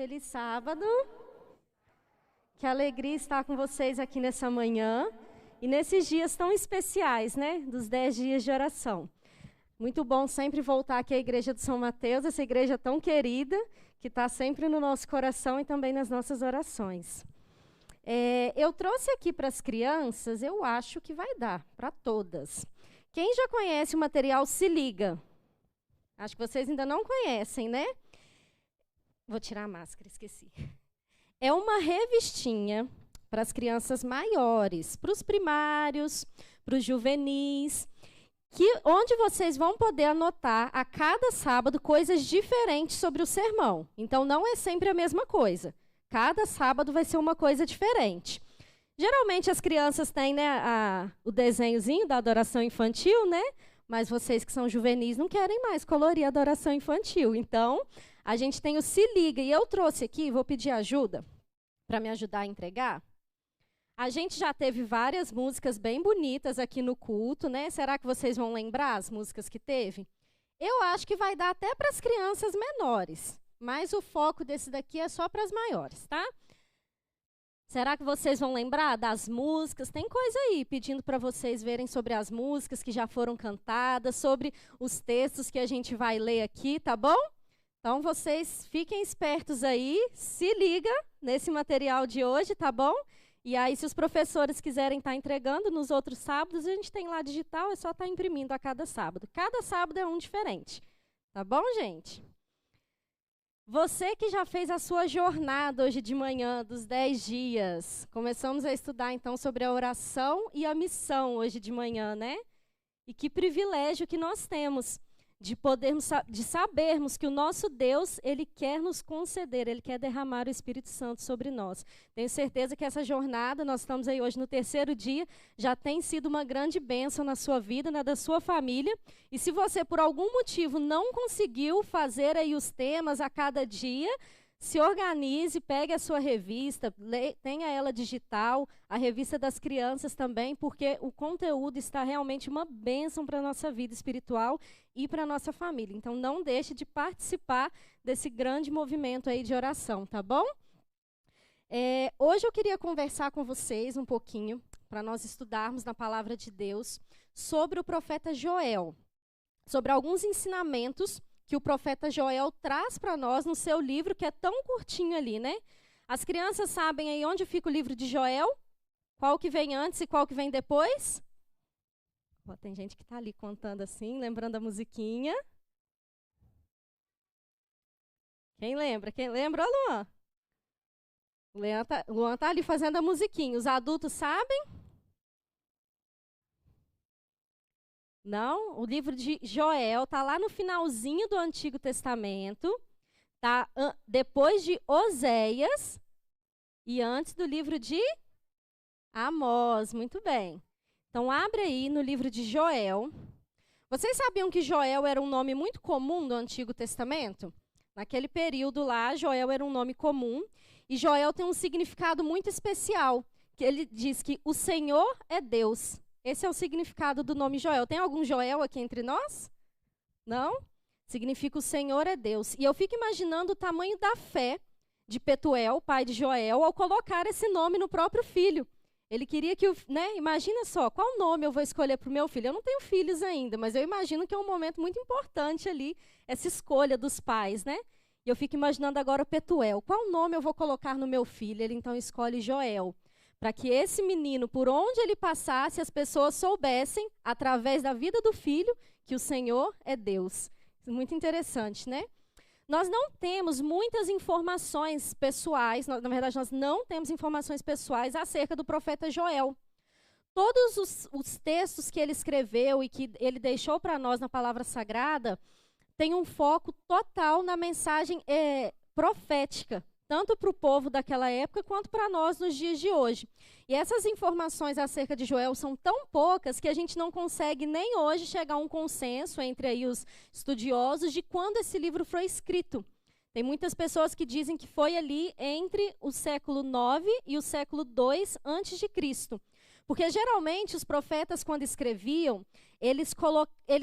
Feliz sábado. Que alegria estar com vocês aqui nessa manhã e nesses dias tão especiais, né? Dos 10 dias de oração. Muito bom sempre voltar aqui à Igreja de São Mateus, essa igreja tão querida, que está sempre no nosso coração e também nas nossas orações. Eu trouxe aqui para as crianças, eu acho que vai dar, para todas. Quem já conhece o material Se Liga? Acho que vocês ainda não conhecem, né? Vou tirar a máscara, esqueci. É uma revistinha para as crianças maiores, para os primários, para os juvenis, onde vocês vão poder anotar a cada sábado coisas diferentes sobre o sermão. Então, não é sempre a mesma coisa. Cada sábado vai ser uma coisa diferente. Geralmente, as crianças têm, né, o desenhozinho da adoração infantil, né? Mas vocês que são juvenis não querem mais colorir a adoração infantil. Então, a gente tem o Se Liga. E eu trouxe aqui, vou pedir ajuda para me ajudar a entregar. A gente já teve várias músicas bem bonitas aqui no culto, né? Será que vocês vão lembrar as músicas que teve? Eu acho que vai dar até para as crianças menores, mas o foco desse daqui é só para as maiores, tá? Será que vocês vão lembrar das músicas? Tem coisa aí pedindo para vocês verem sobre as músicas que já foram cantadas, sobre os textos que a gente vai ler aqui, tá bom? Então, vocês fiquem espertos aí, se liga nesse material de hoje, tá bom? E aí, se os professores quiserem estar entregando nos outros sábados, a gente tem lá digital, é só estar imprimindo a cada sábado. Cada sábado é um diferente. Tá bom, gente? Você que já fez a sua jornada hoje de manhã, dos 10 dias. Começamos a estudar, então, sobre a oração e a missão hoje de manhã, né? E que privilégio que nós temos de sabermos que o nosso Deus, Ele quer nos conceder, Ele quer derramar o Espírito Santo sobre nós. Tenho certeza que essa jornada, nós estamos aí hoje no 3º dia, já tem sido uma grande bênção na sua vida, na da sua família. E se você, por algum motivo, não conseguiu fazer aí os temas a cada dia, se organize, pegue a sua revista, tenha ela digital, a revista das crianças também, porque o conteúdo está realmente uma bênção para a nossa vida espiritual e para a nossa família. Então, não deixe de participar desse grande movimento aí de oração, tá bom? Hoje eu queria conversar com vocês um pouquinho, para nós estudarmos na Palavra de Deus, sobre o profeta Joel, sobre alguns ensinamentos que o profeta Joel traz para nós no seu livro, que é tão curtinho ali, né? As crianças sabem aí onde fica o livro de Joel? Qual que vem antes e qual que vem depois? Tem gente que está ali contando assim, lembrando a musiquinha. Quem lembra? Quem lembra? Luan. Luan tá ali fazendo a musiquinha. Os adultos sabem? Não, o livro de Joel está lá no finalzinho do Antigo Testamento, tá depois de Oséias e antes do livro de Amós. Muito bem. Então, abre aí no livro de Joel. Vocês sabiam que Joel era um nome muito comum do Antigo Testamento? Naquele período lá, Joel era um nome comum. E Joel tem um significado muito especial, que ele diz que o Senhor é Deus. Esse é o significado do nome Joel. Tem algum Joel aqui entre nós? Não? Significa o Senhor é Deus. E eu fico imaginando o tamanho da fé de Petuel, pai de Joel, ao colocar esse nome no próprio filho. Ele queria que, imagina só, qual nome eu vou escolher para o meu filho? Eu não tenho filhos ainda, mas eu imagino que é um momento muito importante ali, essa escolha dos pais, né? E eu fico imaginando agora o Petuel. Qual nome eu vou colocar no meu filho? Ele então escolhe Joel. Para que esse menino, por onde ele passasse, as pessoas soubessem, através da vida do filho, que o Senhor é Deus. Muito interessante, né? Nós não temos muitas informações pessoais, na verdade, nós não temos informações pessoais acerca do profeta Joel. Todos os textos que ele escreveu e que ele deixou para nós na Palavra Sagrada têm um foco total na mensagem profética, tanto para o povo daquela época, quanto para nós nos dias de hoje. E essas informações acerca de Joel são tão poucas que a gente não consegue nem hoje chegar a um consenso entre aí os estudiosos de quando esse livro foi escrito. Tem muitas pessoas que dizem que foi ali entre o século IX e o século II a.C., Porque geralmente os profetas, quando escreviam, eles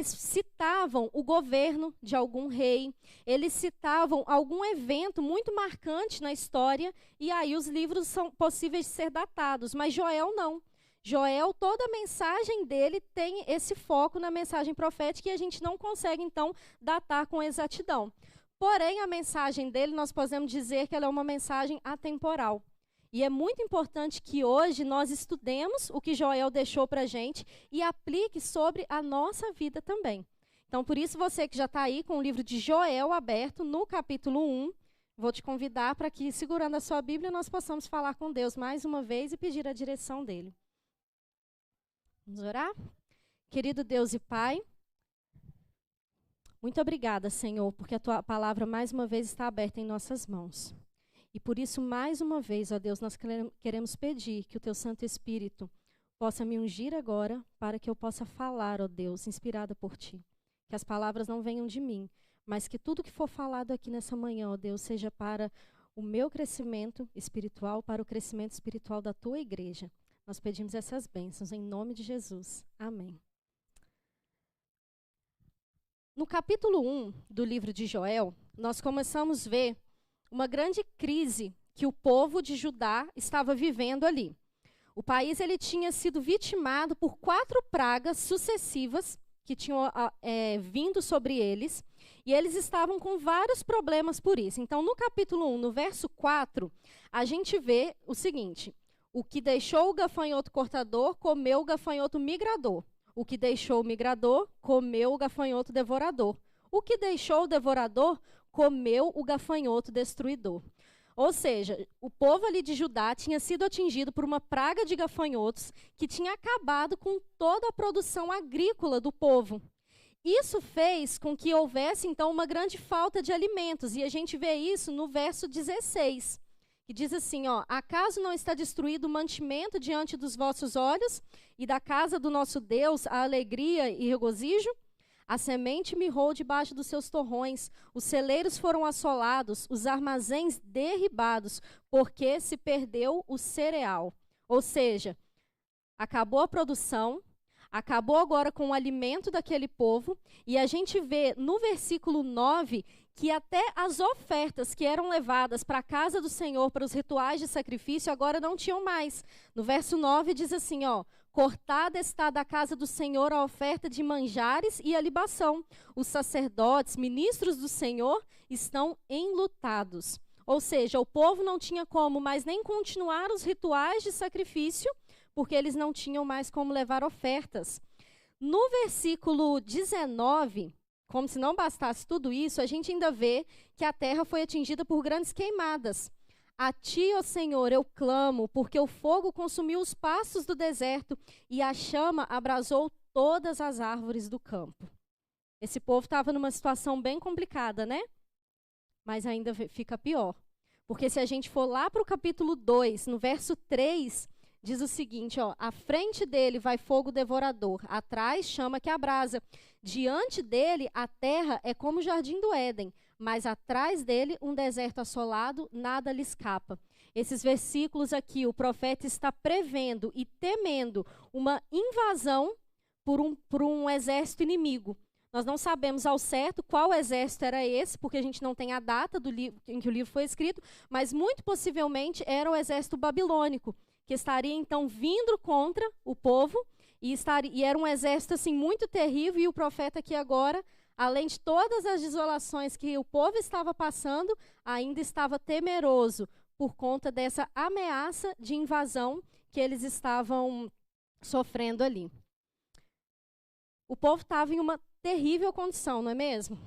citavam o governo de algum rei, eles citavam algum evento muito marcante na história, e aí os livros são possíveis de ser datados. Mas Joel não. Joel, toda a mensagem dele tem esse foco na mensagem profética, e a gente não consegue, então, datar com exatidão. Porém, a mensagem dele, nós podemos dizer que ela é uma mensagem atemporal. E é muito importante que hoje nós estudemos o que Joel deixou para a gente e aplique sobre a nossa vida também. Então, por isso, você que já está aí com o livro de Joel aberto, no capítulo 1, vou te convidar para que, segurando a sua Bíblia, nós possamos falar com Deus mais uma vez e pedir a direção dele. Vamos orar? Querido Deus e Pai, muito obrigada, Senhor, porque a Tua palavra mais uma vez está aberta em nossas mãos. E por isso, mais uma vez, ó Deus, nós queremos pedir que o Teu Santo Espírito possa me ungir agora para que eu possa falar, ó Deus, inspirada por Ti. Que as palavras não venham de mim, mas que tudo que for falado aqui nessa manhã, ó Deus, seja para o meu crescimento espiritual, para o crescimento espiritual da Tua igreja. Nós pedimos essas bênçãos em nome de Jesus. Amém. No capítulo 1 do livro de Joel, nós começamos a ver uma grande crise que o povo de Judá estava vivendo ali. O país ele tinha sido vitimado por 4 pragas sucessivas que tinham vindo sobre eles, e eles estavam com vários problemas por isso. Então, no capítulo 1, no verso 4, a gente vê o seguinte: o que deixou o gafanhoto cortador, comeu o gafanhoto migrador. O que deixou o migrador, comeu o gafanhoto devorador. O que deixou o devorador, comeu o gafanhoto destruidor. Ou seja, o povo ali de Judá tinha sido atingido por uma praga de gafanhotos que tinha acabado com toda a produção agrícola do povo. Isso fez com que houvesse, então, uma grande falta de alimentos. E a gente vê isso no verso 16, que diz assim, ó: acaso não está destruído o mantimento diante dos vossos olhos, e da casa do nosso Deus a alegria e regozijo? A semente mirrou debaixo dos seus torrões, os celeiros foram assolados, os armazéns derribados, porque se perdeu o cereal. Ou seja, acabou a produção, acabou agora com o alimento daquele povo, e a gente vê no versículo 9 que até as ofertas que eram levadas para a casa do Senhor, para os rituais de sacrifício, agora não tinham mais. No verso 9 diz assim, ó: cortada está da casa do Senhor a oferta de manjares e a libação. Os sacerdotes, ministros do Senhor, estão enlutados. Ou seja, o povo não tinha como mais nem continuar os rituais de sacrifício, porque eles não tinham mais como levar ofertas. No versículo 19, como se não bastasse tudo isso, a gente ainda vê que a terra foi atingida por grandes queimadas. A ti, ó Senhor, eu clamo, porque o fogo consumiu os pastos do deserto e a chama abrasou todas as árvores do campo. Esse povo estava numa situação bem complicada, né? Mas ainda fica pior. Porque se a gente for lá para o capítulo 2, no verso 3, diz o seguinte, ó: à frente dele vai fogo devorador, atrás chama que abrasa. Diante dele a terra é como o jardim do Éden, mas atrás dele um deserto assolado, nada lhe escapa. Esses versículos aqui, o profeta está prevendo e temendo uma invasão por um exército inimigo. Nós não sabemos ao certo qual exército era esse, porque a gente não tem a data do livro em que o livro foi escrito, mas muito possivelmente era o exército babilônico, que estaria então vindo contra o povo, e era um exército assim muito terrível, e o profeta aqui agora, além de todas as desolações que o povo estava passando, ainda estava temeroso por conta dessa ameaça de invasão que eles estavam sofrendo ali. O povo estava em uma terrível condição, não é mesmo?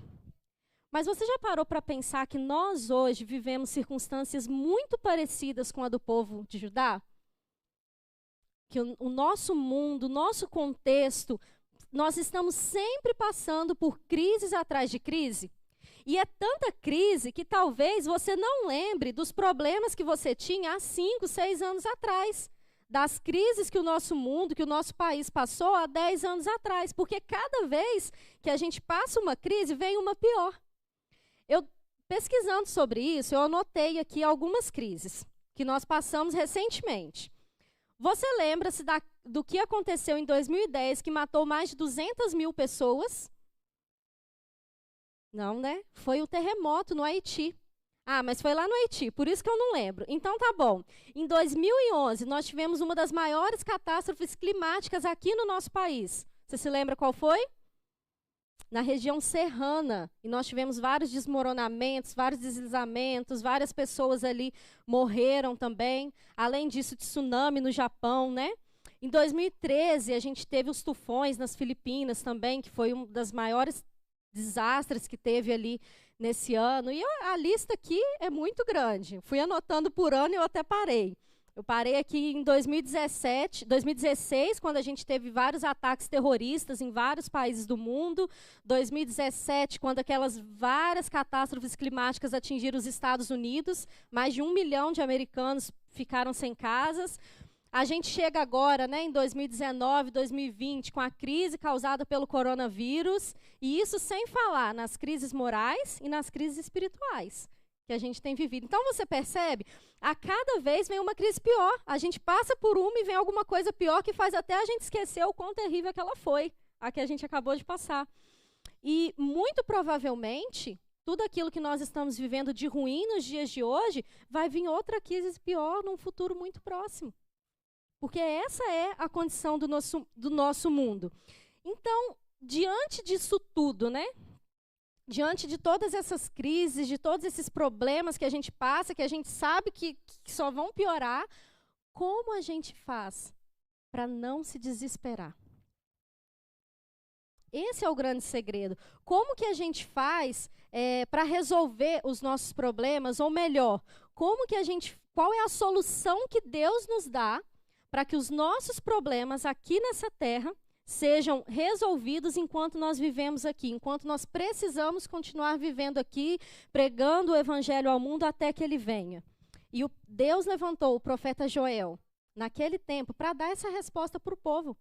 Mas você já parou para pensar que nós hoje vivemos circunstâncias muito parecidas com a do povo de Judá? Que o nosso mundo, o nosso contexto, nós estamos sempre passando por crises atrás de crise. E é tanta crise que talvez você não lembre dos problemas que você tinha há 5, 6 anos atrás. Das crises que o nosso mundo, que o nosso país passou há 10 anos atrás. Porque cada vez que a gente passa uma crise, vem uma pior. Eu, pesquisando sobre isso, eu anotei aqui algumas crises que nós passamos recentemente. Você lembra-se da do que aconteceu em 2010, que matou mais de 200 mil pessoas? Não, né? Foi o terremoto no Haiti. Ah, mas foi lá no Haiti, por isso que eu não lembro. Então tá bom. Em 2011, nós tivemos uma das maiores catástrofes climáticas aqui no nosso país. Você se lembra qual foi? Na região serrana. E nós tivemos vários desmoronamentos, vários deslizamentos, várias pessoas ali morreram também. Além disso, tsunami no Japão, né? Em 2013, a gente teve os tufões nas Filipinas também, que foi um das maiores desastres que teve ali nesse ano. E a lista aqui é muito grande. Fui anotando por ano e eu até parei. Eu parei aqui em 2016, quando a gente teve vários ataques terroristas em vários países do mundo. 2017, quando aquelas várias catástrofes climáticas atingiram os Estados Unidos. Mais de 1 milhão de americanos ficaram sem casas. A gente chega agora, né, em 2019, 2020, com a crise causada pelo coronavírus, e isso sem falar nas crises morais e nas crises espirituais que a gente tem vivido. Então, você percebe, a cada vez vem uma crise pior. A gente passa por uma e vem alguma coisa pior que faz até a gente esquecer o quão terrível que ela foi, a que a gente acabou de passar. E, muito provavelmente, tudo aquilo que nós estamos vivendo de ruim nos dias de hoje, vai vir outra crise pior num futuro muito próximo. Porque essa é a condição do nosso mundo. Então, diante disso tudo, né? Diante de todas essas crises, de todos esses problemas que a gente passa, que a gente sabe que só vão piorar, como a gente faz para não se desesperar? Esse é o grande segredo. Como que a gente faz para resolver os nossos problemas? Ou melhor, qual é a solução que Deus nos dá para que os nossos problemas aqui nessa terra sejam resolvidos enquanto nós vivemos aqui, enquanto nós precisamos continuar vivendo aqui, pregando o evangelho ao mundo até que ele venha. E Deus levantou o profeta Joel, naquele tempo, para dar essa resposta para o povo,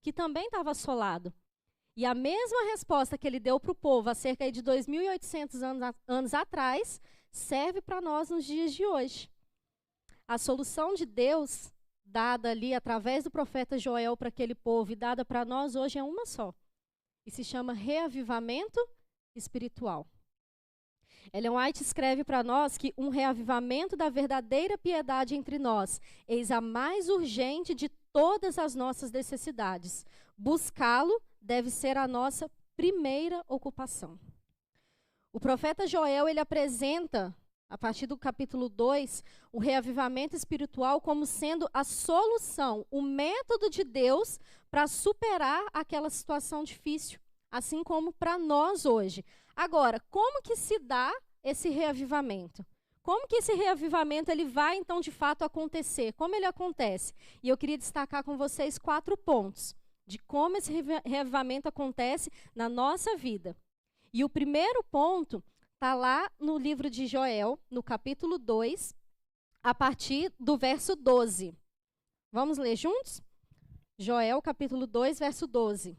que também estava assolado. E a mesma resposta que ele deu para o povo há cerca de 2.800 anos atrás, serve para nós nos dias de hoje. A solução de Deus dada ali através do profeta Joel para aquele povo e dada para nós hoje é uma só. E se chama reavivamento espiritual. Ellen White escreve para nós que um reavivamento da verdadeira piedade entre nós, eis a mais urgente de todas as nossas necessidades. Buscá-lo deve ser a nossa primeira ocupação. O profeta Joel, ele apresenta, a partir do capítulo 2, o reavivamento espiritual como sendo a solução, o método de Deus para superar aquela situação difícil, assim como para nós hoje. Agora, como que se dá esse reavivamento? Como que esse reavivamento ele vai, então, de fato acontecer? Como ele acontece? E eu queria destacar com vocês 4 pontos de como esse reavivamento acontece na nossa vida. E o primeiro ponto está lá no livro de Joel, no capítulo 2, a partir do verso 12. Vamos ler juntos? Joel, capítulo 2, verso 12.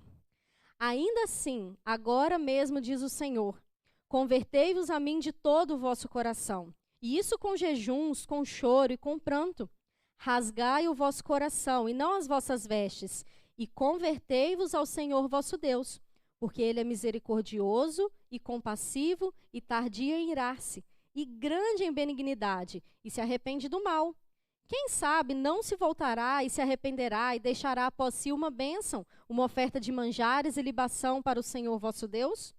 Ainda assim, agora mesmo diz o Senhor, convertei-vos a mim de todo o vosso coração, e isso com jejuns, com choro e com pranto. Rasgai o vosso coração, e não as vossas vestes, e convertei-vos ao Senhor vosso Deus, porque ele é misericordioso e compassivo e tardio em irar-se, e grande em benignidade, e se arrepende do mal. Quem sabe não se voltará e se arrependerá e deixará após si uma bênção, uma oferta de manjares e libação para o Senhor vosso Deus?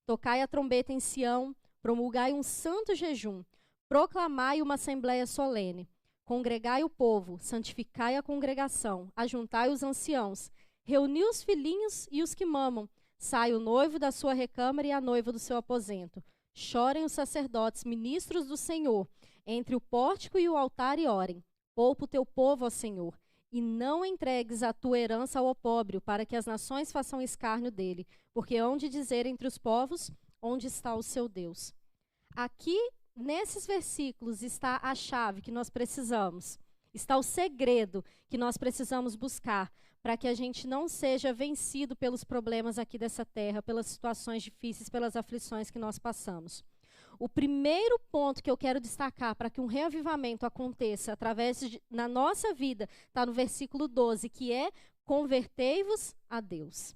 Tocai a trombeta em Sião, promulgai um santo jejum, proclamai uma assembleia solene. Congregai o povo, santificai a congregação, ajuntai os anciãos, reuni os filhinhos e os que mamam. Sai o noivo da sua recâmara e a noiva do seu aposento. Chorem os sacerdotes, ministros do Senhor, entre o pórtico e o altar e orem. Poupa o teu povo, ó Senhor, e não entregues a tua herança ao opróbrio, para que as nações façam escárnio dele, porque hão de dizer entre os povos, onde está o seu Deus. Aqui, nesses versículos, está a chave que nós precisamos, está o segredo que nós precisamos buscar, para que a gente não seja vencido pelos problemas aqui dessa terra, pelas situações difíceis, pelas aflições que nós passamos. o primeiro ponto que eu quero destacar para que um reavivamento aconteça na nossa vida, está no versículo 12, que é: convertei-vos a Deus.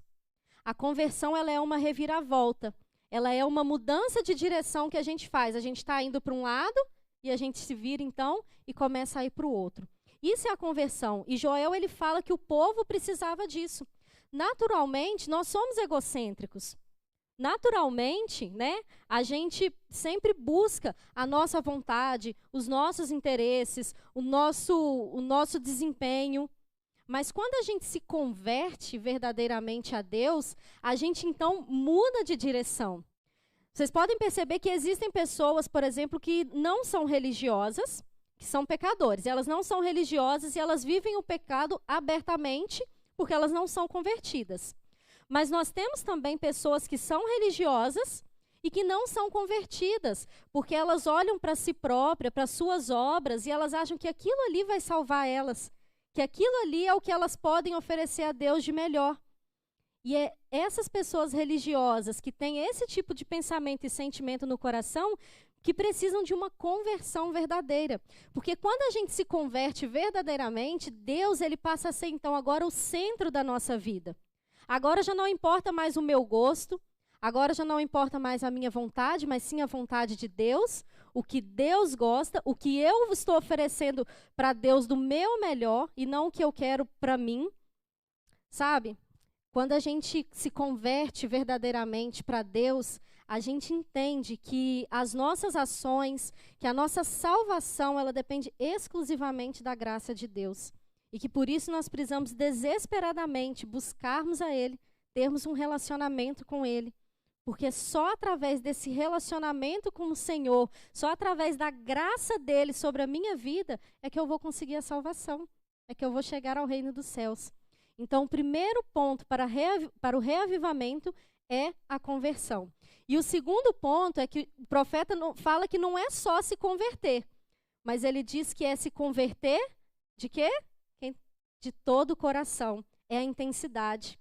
A conversão, ela é uma reviravolta. Ela é uma mudança de direção que a gente faz. A gente está indo para um lado e a gente se vira, então, e começa a ir para o outro. Isso é a conversão. E Joel, ele fala que o povo precisava disso. Naturalmente, nós somos egocêntricos. Naturalmente, né, a gente sempre busca a nossa vontade, os nossos interesses, o nosso desempenho. Mas quando a gente se converte verdadeiramente a Deus, a gente então muda de direção. Vocês podem perceber que existem pessoas, por exemplo, que não são religiosas, que são pecadores. Elas não são religiosas e elas vivem o pecado abertamente porque elas não são convertidas. Mas nós temos também pessoas que são religiosas e que não são convertidas, porque elas olham para si próprias, para suas obras, e elas acham que aquilo ali vai salvar elas, que aquilo ali é o que elas podem oferecer a Deus de melhor. E é essas pessoas religiosas que têm esse tipo de pensamento e sentimento no coração que precisam de uma conversão verdadeira. Porque quando a gente se converte verdadeiramente, Deus, ele passa a ser então agora o centro da nossa vida. Agora já não importa mais o meu gosto, agora já não importa mais a minha vontade, mas sim a vontade de Deus, o que Deus gosta, o que eu estou oferecendo para Deus do meu melhor e não o que eu quero para mim. Sabe? Quando a gente se converte verdadeiramente para Deus, a gente entende que as nossas ações, que a nossa salvação, ela depende exclusivamente da graça de Deus. E que por isso nós precisamos desesperadamente buscarmos a Ele, termos um relacionamento com Ele. Porque só através desse relacionamento com o Senhor, só através da graça dEle sobre a minha vida, é que eu vou conseguir a salvação, é que eu vou chegar ao reino dos céus. Então, o primeiro ponto para o reavivamento é a conversão. E o segundo ponto é que o profeta fala que não é só se converter, mas ele diz que é se converter de quê? De todo o coração. É a intensidade.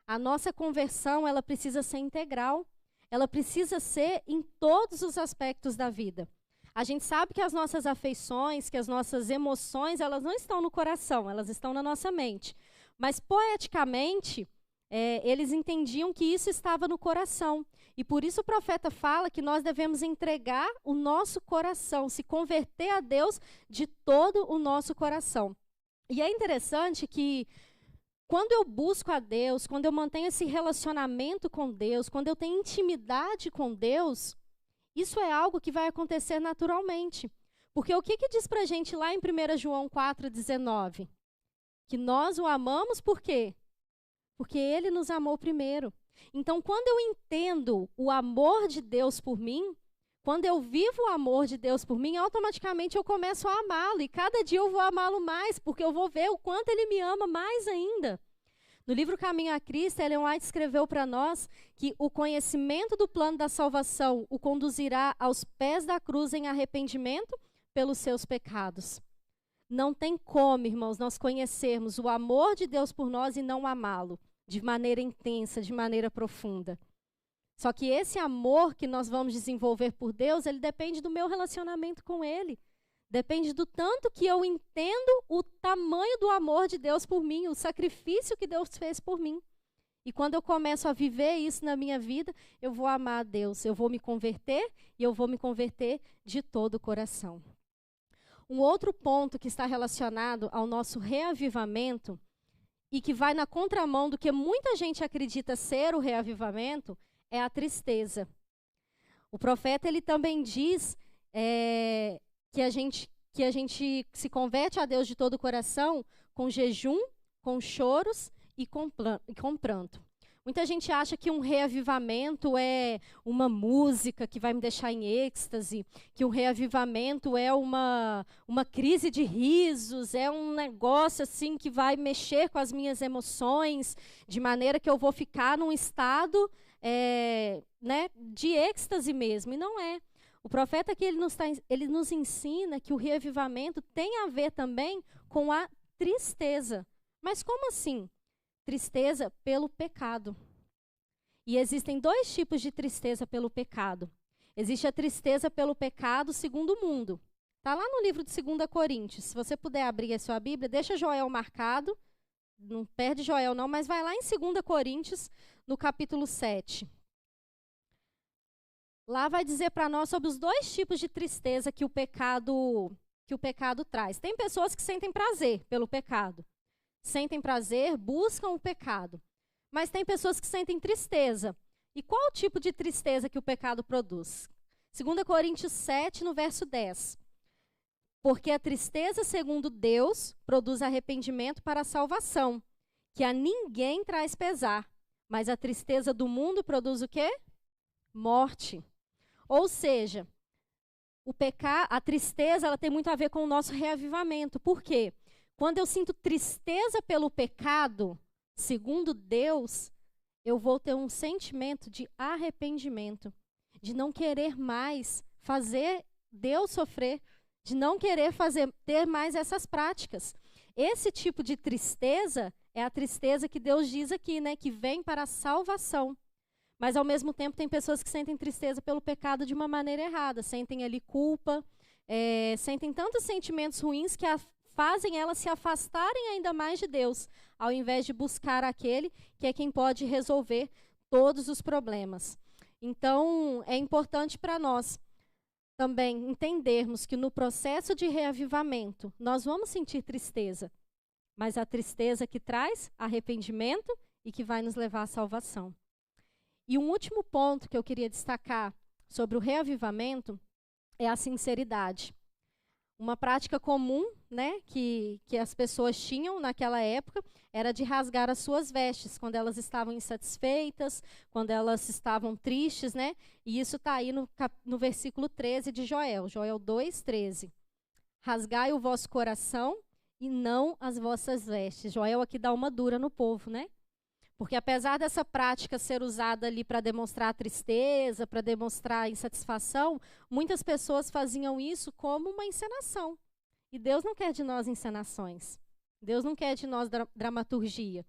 A nossa conversão, ela precisa ser integral. Ela precisa ser em todos os aspectos da vida. A gente sabe que as nossas afeições, que as nossas emoções, elas não estão no coração, elas estão na nossa mente. Mas, poeticamente, eles entendiam que isso estava no coração. E por isso o profeta fala que nós devemos entregar o nosso coração, se converter a Deus de todo o nosso coração. E é interessante que, quando eu busco a Deus, quando eu mantenho esse relacionamento com Deus, quando eu tenho intimidade com Deus, isso é algo que vai acontecer naturalmente. Porque o que diz para a gente lá em 1 João 4,19? Que nós o amamos por quê? Porque Ele nos amou primeiro. Então, quando eu entendo o amor de Deus por mim, quando eu vivo o amor de Deus por mim, automaticamente eu começo a amá-lo. E cada dia eu vou amá-lo mais, porque eu vou ver o quanto Ele me ama mais ainda. No livro Caminho a Cristo, Ellen White escreveu para nós que o conhecimento do plano da salvação o conduzirá aos pés da cruz em arrependimento pelos seus pecados. Não tem como, irmãos, nós conhecermos o amor de Deus por nós e não amá-lo de maneira intensa, de maneira profunda. Só que esse amor que nós vamos desenvolver por Deus, ele depende do meu relacionamento com Ele. Depende do tanto que eu entendo o tamanho do amor de Deus por mim, o sacrifício que Deus fez por mim. E quando eu começo a viver isso na minha vida, eu vou amar a Deus, eu vou me converter e eu vou me converter de todo o coração. Um outro ponto que está relacionado ao nosso reavivamento e que vai na contramão do que muita gente acredita ser o reavivamento é a tristeza. O profeta, ele também diz que a gente se converte a Deus de todo o coração com jejum, com choros e com pranto. Muita gente acha que um reavivamento é uma música que vai me deixar em êxtase, que um reavivamento é uma crise de risos, é um negócio assim que vai mexer com as minhas emoções, de maneira que eu vou ficar num estado de êxtase mesmo, e não é. O profeta aqui, ele nos ensina que o reavivamento tem a ver também com a tristeza. Mas como assim? Tristeza pelo pecado. E existem dois tipos de tristeza pelo pecado. Existe a tristeza pelo pecado segundo o mundo. Está lá no livro de 2 Coríntios. Se você puder abrir a sua Bíblia, deixa Joel marcado. Não perde Joel não, mas vai lá em 2 Coríntios, no capítulo 7. Lá vai dizer para nós sobre os dois tipos de tristeza que o pecado traz. Tem pessoas que sentem prazer pelo pecado. Sentem prazer, buscam o pecado. Mas tem pessoas que sentem tristeza. E qual o tipo de tristeza que o pecado produz? 2 Coríntios 7, no verso 10. Porque a tristeza, segundo Deus, produz arrependimento para a salvação, que a ninguém traz pesar. Mas a tristeza do mundo produz o quê? Morte. Ou seja, a tristeza ela tem muito a ver com o nosso reavivamento. Por quê? Quando eu sinto tristeza pelo pecado, segundo Deus, eu vou ter um sentimento de arrependimento, de não querer mais fazer Deus sofrer, de não querer ter mais essas práticas. Esse tipo de tristeza é a tristeza que Deus diz aqui, né, que vem para a salvação. Mas, ao mesmo tempo, tem pessoas que sentem tristeza pelo pecado de uma maneira errada. Sentem ali culpa, sentem tantos sentimentos ruins que fazem elas se afastarem ainda mais de Deus, ao invés de buscar aquele que é quem pode resolver todos os problemas. Então, é importante para nós também entendermos que no processo de reavivamento, nós vamos sentir tristeza, mas a tristeza que traz arrependimento e que vai nos levar à salvação. E um último ponto que eu queria destacar sobre o reavivamento é a sinceridade. Uma prática comum, né, que as pessoas tinham naquela época era de rasgar as suas vestes quando elas estavam insatisfeitas, quando elas estavam tristes, né? E isso está aí no versículo 13 de Joel 2:13. Rasgai o vosso coração e não as vossas vestes. Joel aqui dá uma dura no povo, né? Porque apesar dessa prática ser usada ali para demonstrar tristeza, para demonstrar insatisfação, muitas pessoas faziam isso como uma encenação. E Deus não quer de nós encenações. Deus não quer de nós dramaturgia.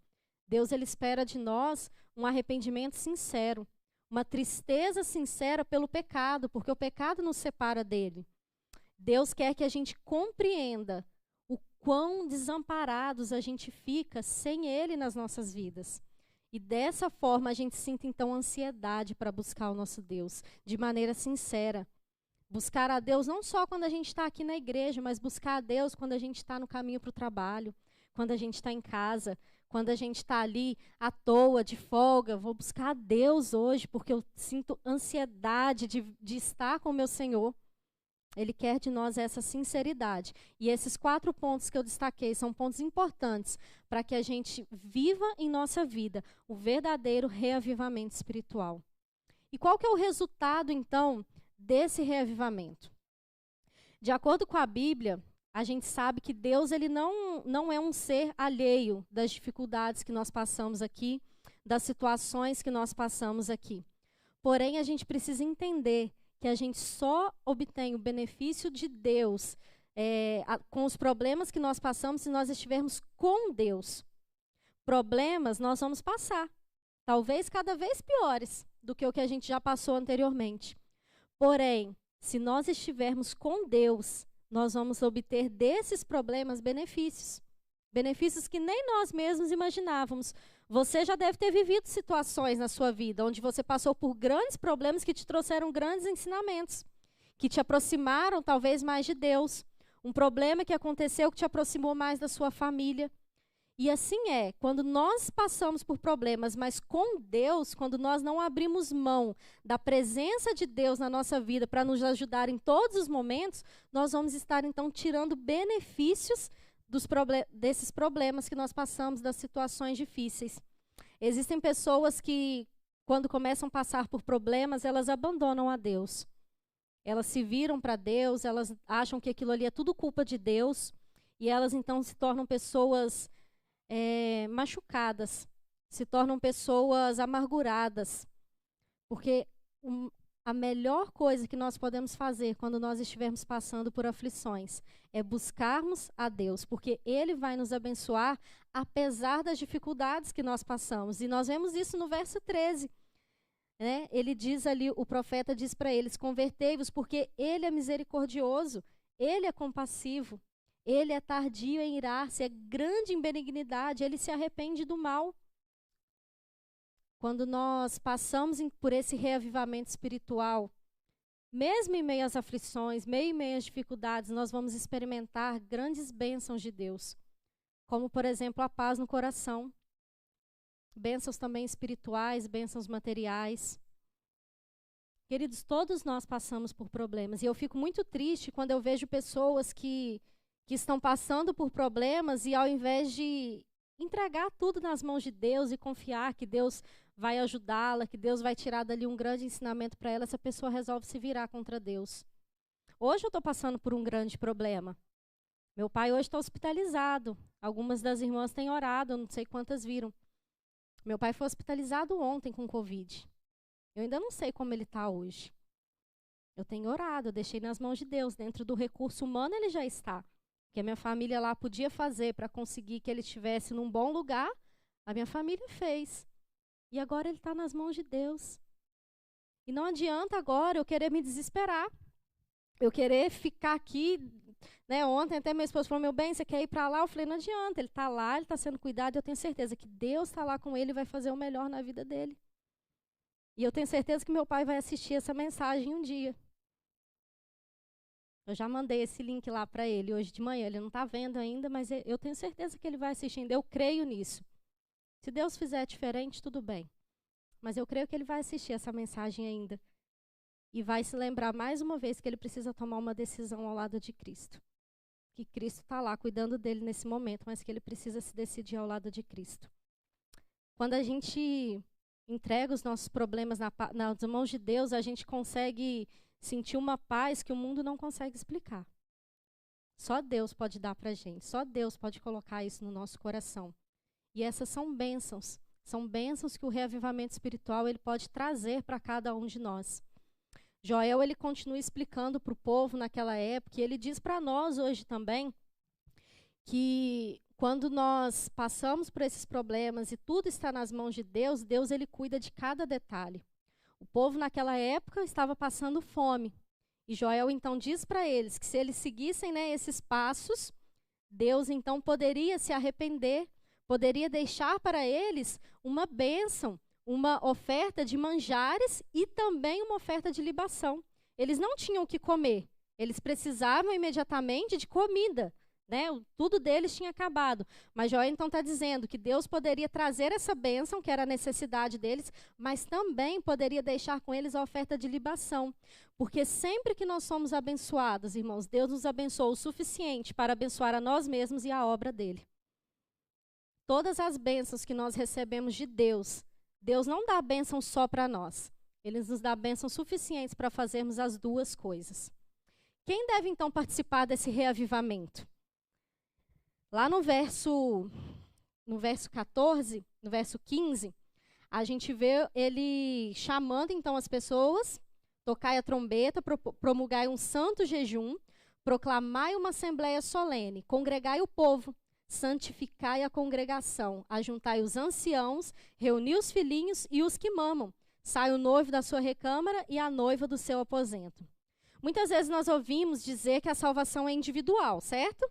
Deus ele espera de nós um arrependimento sincero, uma tristeza sincera pelo pecado, porque o pecado nos separa dele. Deus quer que a gente compreenda o quão desamparados a gente fica sem ele nas nossas vidas. E dessa forma a gente sinta então ansiedade para buscar o nosso Deus, de maneira sincera. Buscar a Deus não só quando a gente está aqui na igreja, mas buscar a Deus quando a gente está no caminho para o trabalho, quando a gente está em casa, quando a gente está ali à toa, de folga. Vou buscar a Deus hoje, porque eu sinto ansiedade de estar com o meu Senhor. Ele quer de nós essa sinceridade. E esses 4 pontos que eu destaquei são pontos importantes para que a gente viva em nossa vida o verdadeiro reavivamento espiritual. E qual que é o resultado, então, desse reavivamento? De acordo com a Bíblia, a gente sabe que Deus ele não é um ser alheio das dificuldades que nós passamos aqui, das situações que nós passamos aqui. Porém, a gente precisa entender que a gente só obtém o benefício de Deus com os problemas que nós passamos se nós estivermos com Deus. Problemas nós vamos passar, talvez cada vez piores do que o que a gente já passou anteriormente. Porém, se nós estivermos com Deus, nós vamos obter desses problemas benefícios. Benefícios que nem nós mesmos imaginávamos. Você já deve ter vivido situações na sua vida onde você passou por grandes problemas que te trouxeram grandes ensinamentos, que te aproximaram talvez mais de Deus. Um problema que aconteceu que te aproximou mais da sua família. E assim quando nós passamos por problemas, mas com Deus, quando nós não abrimos mão da presença de Deus na nossa vida para nos ajudar em todos os momentos, nós vamos estar então tirando benefícios desses problemas que nós passamos, das situações difíceis. Existem pessoas que, quando começam a passar por problemas, elas abandonam a Deus. Elas se viram para Deus, elas acham que aquilo ali é tudo culpa de Deus, e elas então se tornam pessoas machucadas, se tornam pessoas amarguradas. Porque a melhor coisa que nós podemos fazer quando nós estivermos passando por aflições é buscarmos a Deus, porque Ele vai nos abençoar apesar das dificuldades que nós passamos. E nós vemos isso no verso 13. né? Ele diz ali, o profeta diz para eles: convertei-vos, porque ele é misericordioso, ele é compassivo, ele é tardio em irar-se, é grande em benignidade, ele se arrepende do mal. Quando nós passamos por esse reavivamento espiritual, mesmo em meio às aflições, mesmo em meio às dificuldades, nós vamos experimentar grandes bênçãos de Deus, como, por exemplo, a paz no coração, bênçãos também espirituais, bênçãos materiais. Queridos, todos nós passamos por problemas, e eu fico muito triste quando eu vejo pessoas que estão passando por problemas e, ao invés de entregar tudo nas mãos de Deus e confiar que Deus vai ajudá-la, que Deus vai tirar dali um grande ensinamento para ela, essa pessoa resolve se virar contra Deus. Hoje eu estou passando por um grande problema. Meu pai hoje está hospitalizado. Algumas das irmãs têm orado, eu não sei quantas viram. Meu pai foi hospitalizado ontem com Covid. Eu ainda não sei como ele está hoje. Eu tenho orado, eu deixei nas mãos de Deus. Dentro do recurso humano ele já está. O que a minha família lá podia fazer para conseguir que ele estivesse num bom lugar, a minha família fez. E agora ele está nas mãos de Deus. E não adianta agora eu querer me desesperar. Eu querer ficar aqui, né? Ontem até minha esposa falou: meu bem, você quer ir para lá? Eu falei: não adianta, ele está lá, ele está sendo cuidado, e eu tenho certeza que Deus está lá com ele e vai fazer o melhor na vida dele. E eu tenho certeza que meu pai vai assistir essa mensagem um dia. Eu já mandei esse link lá para ele hoje de manhã, ele não está vendo ainda, mas eu tenho certeza que ele vai assistindo, eu creio nisso. Se Deus fizer diferente, tudo bem. Mas eu creio que ele vai assistir essa mensagem ainda. E vai se lembrar mais uma vez que ele precisa tomar uma decisão ao lado de Cristo. Que Cristo está lá cuidando dele nesse momento, mas que ele precisa se decidir ao lado de Cristo. Quando a gente entrega os nossos problemas nas mãos de Deus, a gente consegue sentir uma paz que o mundo não consegue explicar. Só Deus pode dar para a gente, só Deus pode colocar isso no nosso coração. E essas são bênçãos que o reavivamento espiritual ele pode trazer para cada um de nós. Joel ele continua explicando para o povo naquela época, e ele diz para nós hoje também, que quando nós passamos por esses problemas e tudo está nas mãos de Deus, Deus ele cuida de cada detalhe. O povo naquela época estava passando fome. E Joel então diz para eles que se eles seguissem, né, esses passos, Deus então poderia se arrepender, poderia deixar para eles uma bênção, uma oferta de manjares e também uma oferta de libação. Eles não tinham o que comer, eles precisavam imediatamente de comida, né? Tudo deles tinha acabado. Mas Joel então está dizendo que Deus poderia trazer essa bênção, que era a necessidade deles, mas também poderia deixar com eles a oferta de libação. Porque sempre que nós somos abençoados, irmãos, Deus nos abençoa o suficiente para abençoar a nós mesmos e a obra dele. Todas as bênçãos que nós recebemos de Deus, Deus não dá bênção só para nós. Ele nos dá bênçãos suficientes para fazermos as duas coisas. Quem deve então participar desse reavivamento? Lá no verso 14, no verso 15, a gente vê ele chamando então as pessoas: tocai a trombeta, promulgai um santo jejum, proclamai uma assembleia solene, congregai o povo, santificai a congregação, ajuntai os anciãos, reuni os filhinhos e os que mamam, sai o noivo da sua recâmara e a noiva do seu aposento. Muitas vezes nós ouvimos dizer que a salvação é individual, certo?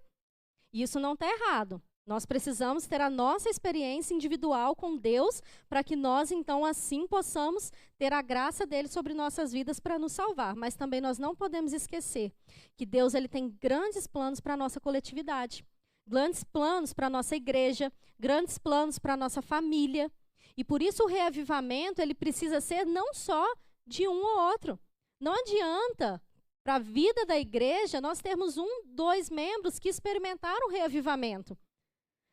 E isso não está errado. Nós precisamos ter a nossa experiência individual com Deus para que nós, então, assim possamos ter a graça dele sobre nossas vidas para nos salvar. Mas também nós não podemos esquecer que Deus ele tem grandes planos para a nossa coletividade, grandes planos para a nossa igreja, grandes planos para a nossa família. E por isso o reavivamento ele precisa ser não só de um ou outro. Não adianta para a vida da igreja nós termos 2 membros que experimentaram o reavivamento.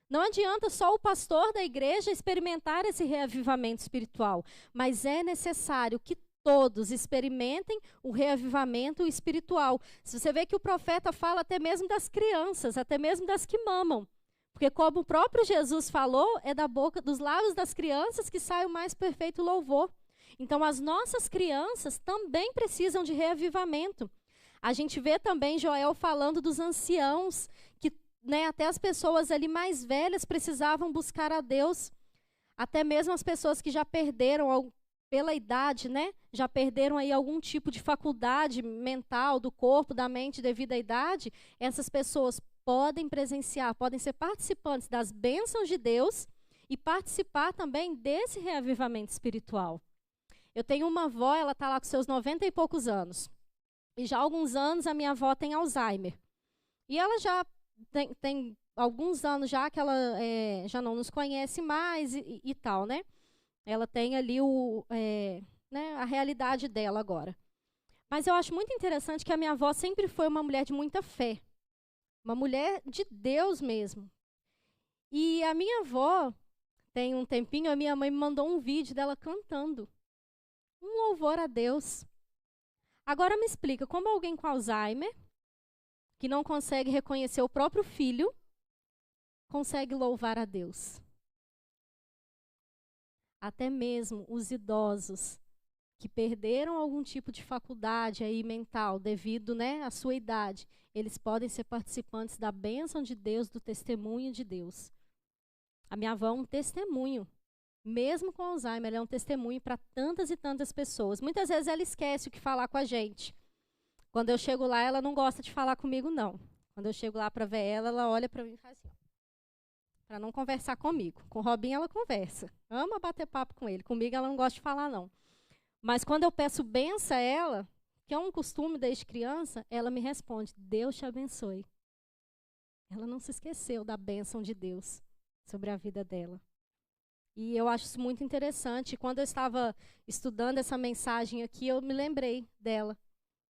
Não adianta só o pastor da igreja experimentar esse reavivamento espiritual, mas é necessário que todos experimentem o reavivamento espiritual. Se você vê que o profeta fala até mesmo das crianças, até mesmo das que mamam. Porque como o próprio Jesus falou, é da boca, dos lábios das crianças que sai o mais perfeito louvor. Então as nossas crianças também precisam de reavivamento. A gente vê também Joel falando dos anciãos, que até as pessoas ali mais velhas precisavam buscar a Deus. Até mesmo as pessoas que já perderam pela idade, né, já perderam aí algum tipo de faculdade mental do corpo, da mente devido à idade, essas pessoas podem presenciar, podem ser participantes das bênçãos de Deus e participar também desse reavivamento espiritual. Eu tenho uma avó, ela está lá com seus 90 e poucos anos. E já há alguns anos a minha avó tem Alzheimer. E ela já tem alguns anos já que ela já não nos conhece mais e tal, né? Ela tem ali né, a realidade dela agora. Mas eu acho muito interessante que a minha avó sempre foi uma mulher de muita fé. Uma mulher de Deus mesmo. E a minha avó, tem um tempinho, a minha mãe me mandou um vídeo dela cantando. Um louvor a Deus. Agora me explica, como alguém com Alzheimer, que não consegue reconhecer o próprio filho, consegue louvar a Deus? Até mesmo os idosos que perderam algum tipo de faculdade aí mental devido, né, à sua idade, eles podem ser participantes da bênção de Deus, do testemunho de Deus. A minha avó é um testemunho. Mesmo com Alzheimer, ela é um testemunho para tantas e tantas pessoas. Muitas vezes ela esquece o que falar com a gente. Quando eu chego lá, ela não gosta de falar comigo, não. Quando eu chego lá para ver ela, ela olha para mim e faz assim, para não conversar comigo. Com o Robinho ela conversa. Ama bater papo com ele. Comigo ela não gosta de falar, não. Mas quando eu peço benção a ela, que é um costume desde criança, ela me responde, Deus te abençoe. Ela não se esqueceu da bênção de Deus sobre a vida dela. E eu acho isso muito interessante. Quando eu estava estudando essa mensagem aqui, eu me lembrei dela.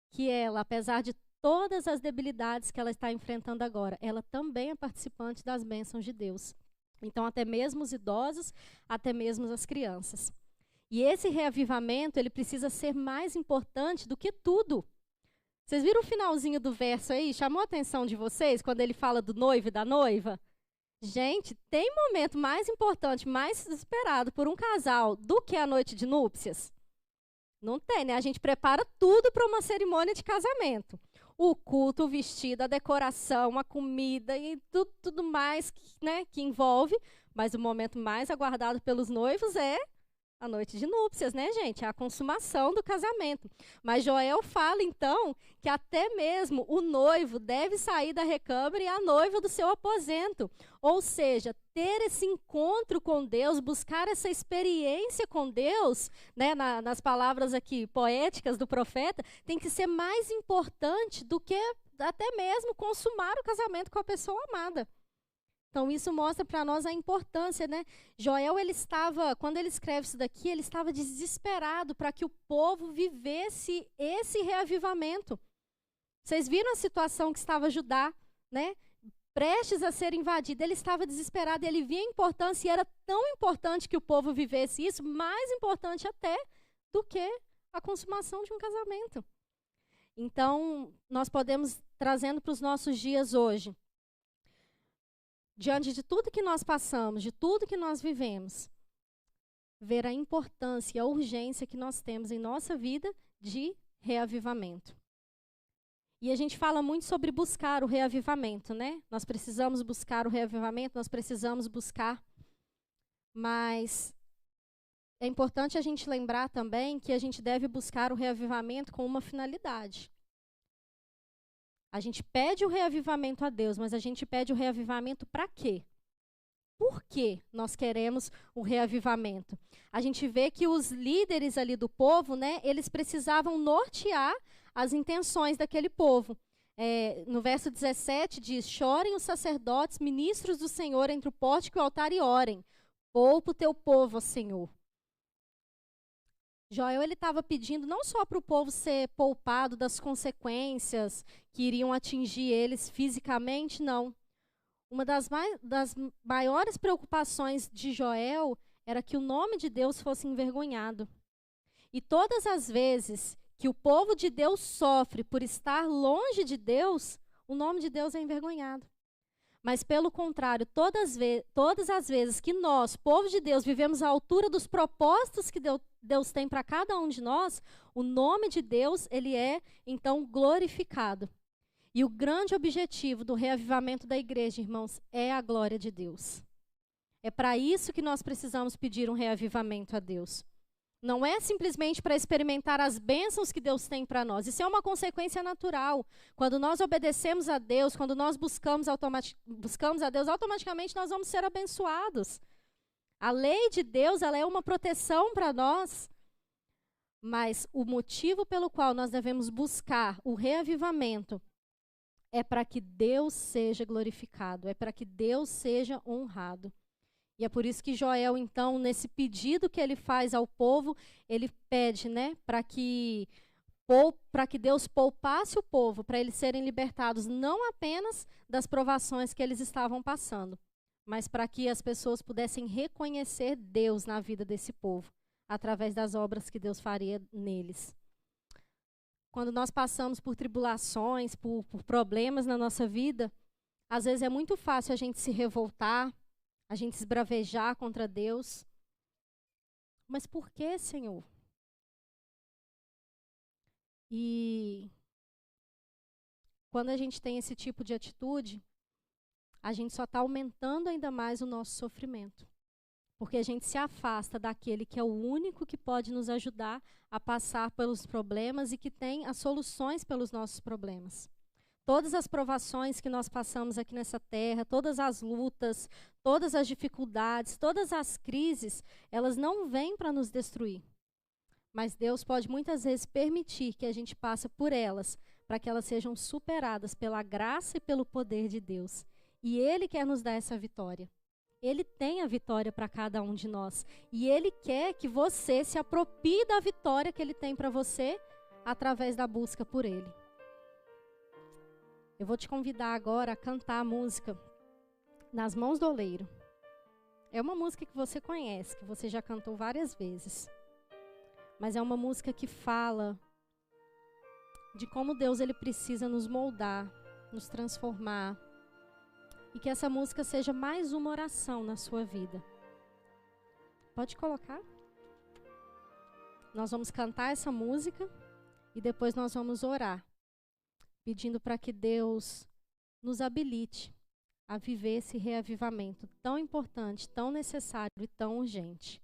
Que ela, apesar de todas as debilidades que ela está enfrentando agora, ela também é participante das bênçãos de Deus. Então, até mesmo os idosos, até mesmo as crianças. E esse reavivamento, ele precisa ser mais importante do que tudo. Vocês viram o finalzinho do verso aí? Chamou a atenção de vocês quando ele fala do noivo e da noiva? Gente, tem momento mais importante, mais esperado por um casal do que a noite de núpcias? Não tem, né? A gente prepara tudo para uma cerimônia de casamento. O culto, o vestido, a decoração, a comida e tudo mais né, que envolve. Mas o momento mais aguardado pelos noivos é a noite de núpcias, né, gente? É a consumação do casamento. Mas Joel fala, então, que até mesmo o noivo deve sair da recâmara e a noiva do seu aposento. Ou seja, ter esse encontro com Deus, buscar essa experiência com Deus, né, nas palavras aqui poéticas do profeta, tem que ser mais importante do que até mesmo consumar o casamento com a pessoa amada. Então, isso mostra para nós a importância, né? Joel, ele estava, quando ele escreve isso daqui, ele estava desesperado para que o povo vivesse esse reavivamento. Vocês viram a situação que estava Judá, né? Prestes a ser invadido. Ele estava desesperado, ele via a importância, e era tão importante que o povo vivesse isso, mais importante até do que a consumação de um casamento. Então, nós podemos, trazendo para os nossos dias hoje, diante de tudo que nós passamos, de tudo que nós vivemos, ver a importância e a urgência que nós temos em nossa vida de reavivamento. E a gente fala muito sobre buscar o reavivamento, né? Nós precisamos buscar o reavivamento, nós precisamos buscar, mas é importante a gente lembrar também que a gente deve buscar o reavivamento com uma finalidade. A gente pede o reavivamento a Deus, mas a gente pede o reavivamento para quê? Por que nós queremos o reavivamento? A gente vê que os líderes ali do povo, né, eles precisavam nortear as intenções daquele povo. No verso 17 diz, chorem os sacerdotes, ministros do Senhor, entre o pórtico e o altar e orem. Poupa o teu povo, ó Senhor. Joel estava pedindo não só para o povo ser poupado das consequências que iriam atingir eles fisicamente, não. Uma das maiores preocupações de Joel era que o nome de Deus fosse envergonhado. E todas as vezes que o povo de Deus sofre por estar longe de Deus, o nome de Deus é envergonhado. Mas, pelo contrário, todas as vezes que nós, povo de Deus, vivemos à altura dos propósitos que Deus tem para cada um de nós, o nome de Deus, ele é, então, glorificado. E o grande objetivo do reavivamento da igreja, irmãos, é a glória de Deus. É para isso que nós precisamos pedir um reavivamento a Deus. Não é simplesmente para experimentar as bênçãos que Deus tem para nós. Isso é uma consequência natural. Quando nós obedecemos a Deus, quando nós buscamos a Deus, automaticamente nós vamos ser abençoados. A lei de Deus, ela é uma proteção para nós. Mas o motivo pelo qual nós devemos buscar o reavivamento é para que Deus seja glorificado, é para que Deus seja honrado. E é por isso que Joel, então, nesse pedido que ele faz ao povo, ele pede, né, para que Deus poupasse o povo, para eles serem libertados não apenas das provações que eles estavam passando, mas para que as pessoas pudessem reconhecer Deus na vida desse povo, através das obras que Deus faria neles. Quando nós passamos por tribulações, por problemas na nossa vida, às vezes é muito fácil a gente se revoltar, a gente esbravejar contra Deus. Mas por que, Senhor? E quando a gente tem esse tipo de atitude, a gente só está aumentando ainda mais o nosso sofrimento. Porque a gente se afasta daquele que é o único que pode nos ajudar a passar pelos problemas e que tem as soluções pelos nossos problemas. Todas as provações que nós passamos aqui nessa terra, todas as lutas, todas as dificuldades, todas as crises, elas não vêm para nos destruir. Mas Deus pode muitas vezes permitir que a gente passe por elas, para que elas sejam superadas pela graça e pelo poder de Deus. E Ele quer nos dar essa vitória. Ele tem a vitória para cada um de nós. E Ele quer que você se aproprie da vitória que Ele tem para você através da busca por Ele. Eu vou te convidar agora a cantar a música Nas Mãos do Oleiro. É uma música que você conhece, que você já cantou várias vezes. Mas é uma música que fala de como Deus ele precisa nos moldar, nos transformar. E que essa música seja mais uma oração na sua vida. Pode colocar? Nós vamos cantar essa música e depois nós vamos orar, pedindo para que Deus nos habilite a viver esse reavivamento tão importante, tão necessário e tão urgente.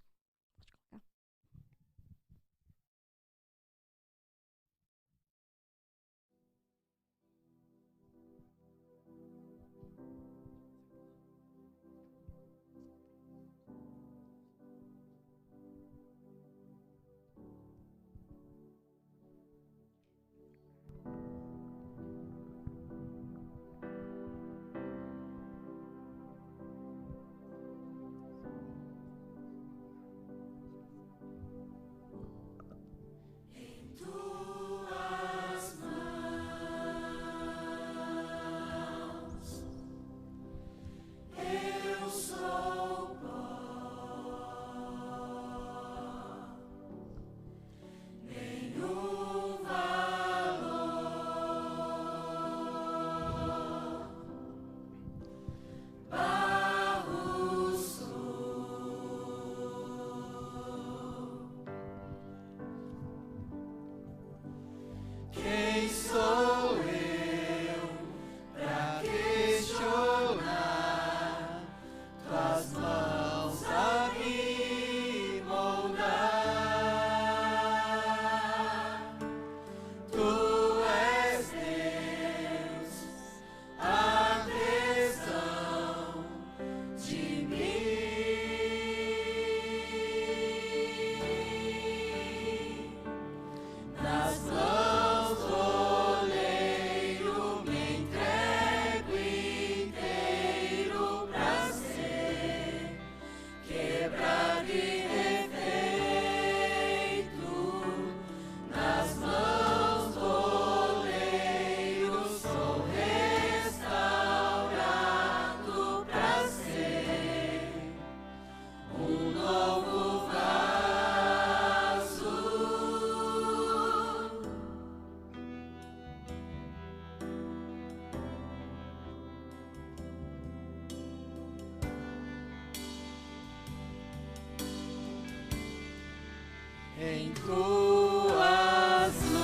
Em tuas mãos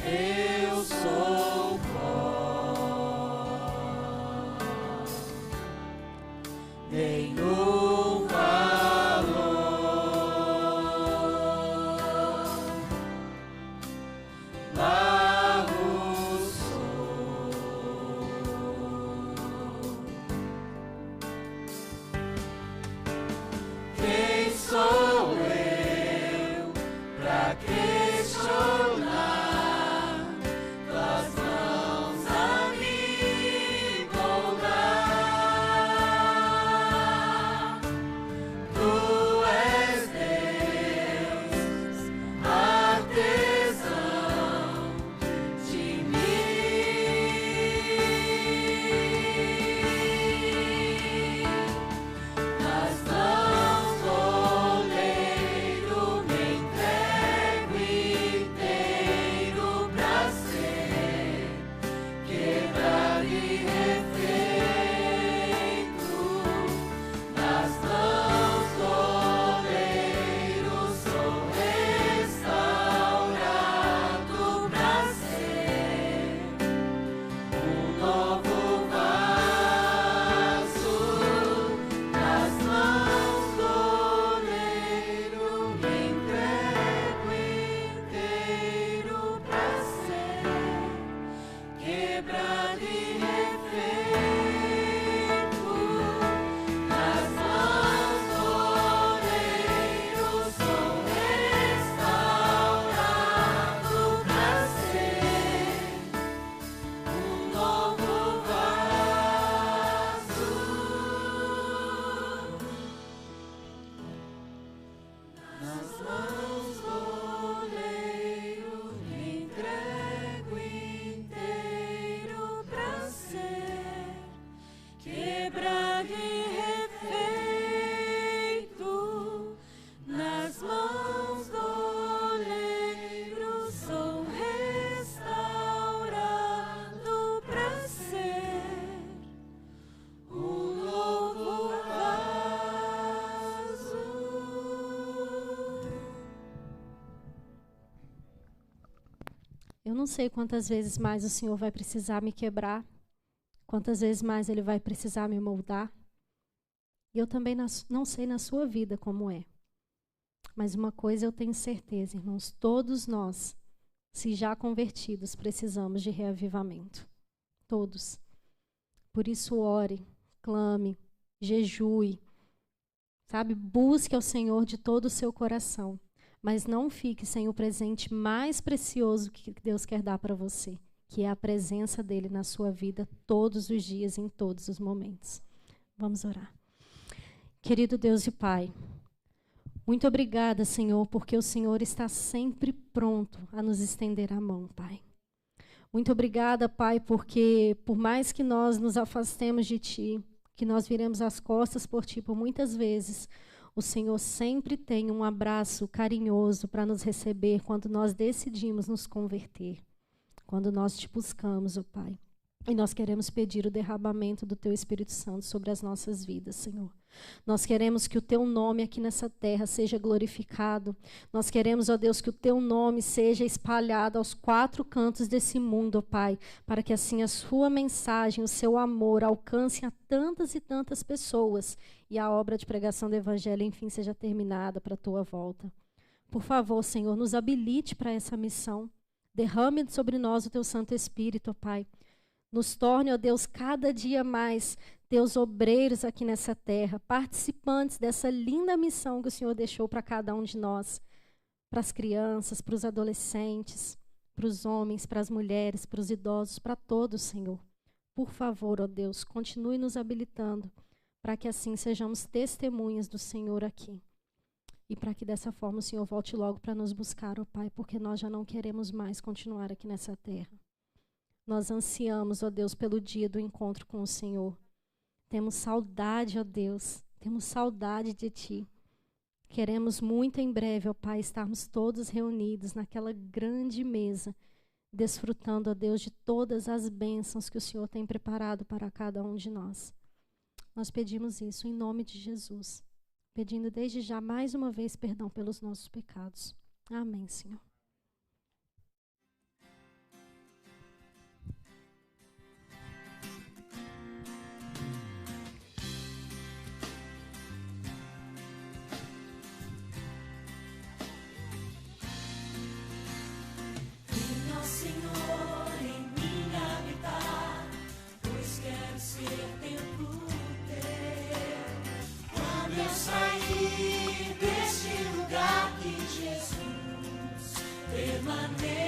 eu sou pó. Eu não sei quantas vezes mais o Senhor vai precisar me quebrar, quantas vezes mais Ele vai precisar me moldar. E eu também não sei na sua vida como é. Mas uma coisa eu tenho certeza, irmãos, todos nós, se já convertidos, precisamos de reavivamento. Todos. Por isso ore, clame, jejue, sabe? Busque ao Senhor de todo o seu coração. Mas não fique sem o presente mais precioso que Deus quer dar para você, que é a presença dele na sua vida todos os dias, em todos os momentos. Vamos orar. Querido Deus e Pai, muito obrigada, Senhor, porque o Senhor está sempre pronto a nos estender a mão, Pai. Muito obrigada, Pai, porque por mais que nós nos afastemos de Ti, que nós viremos as costas por Ti por muitas vezes, o Senhor sempre tem um abraço carinhoso para nos receber quando nós decidimos nos converter, quando nós Te buscamos, ó Pai. E nós queremos pedir o derramamento do Teu Espírito Santo sobre as nossas vidas, Senhor. Nós queremos que o Teu nome aqui nessa terra seja glorificado. Nós queremos, ó Deus, que o Teu nome seja espalhado aos 4 cantos desse mundo, ó Pai, para que assim a Sua mensagem, o Seu amor alcance a tantas e tantas pessoas e a obra de pregação do Evangelho, enfim, seja terminada para a Tua volta. Por favor, Senhor, nos habilite para essa missão. Derrame sobre nós o Teu Santo Espírito, ó Pai. Nos torne, ó Deus, cada dia mais Teus obreiros aqui nessa terra, participantes dessa linda missão que o Senhor deixou para cada um de nós, para as crianças, para os adolescentes, para os homens, para as mulheres, para os idosos, para todos, Senhor. Por favor, ó Deus, continue nos habilitando para que assim sejamos testemunhas do Senhor aqui. E para que dessa forma o Senhor volte logo para nos buscar, ó Pai, porque nós já não queremos mais continuar aqui nessa terra. Nós ansiamos, ó Deus, pelo dia do encontro com o Senhor. Temos saudade, ó Deus, temos saudade de Ti. Queremos muito em breve, ó Pai, estarmos todos reunidos naquela grande mesa, desfrutando, ó Deus, de todas as bênçãos que o Senhor tem preparado para cada um de nós. Nós pedimos isso em nome de Jesus, pedindo desde já mais uma vez perdão pelos nossos pecados. Amém, Senhor. Senhor, em mim habitar, pois quero ser templo teu. Quando eu sair deste lugar, que Jesus permaneça.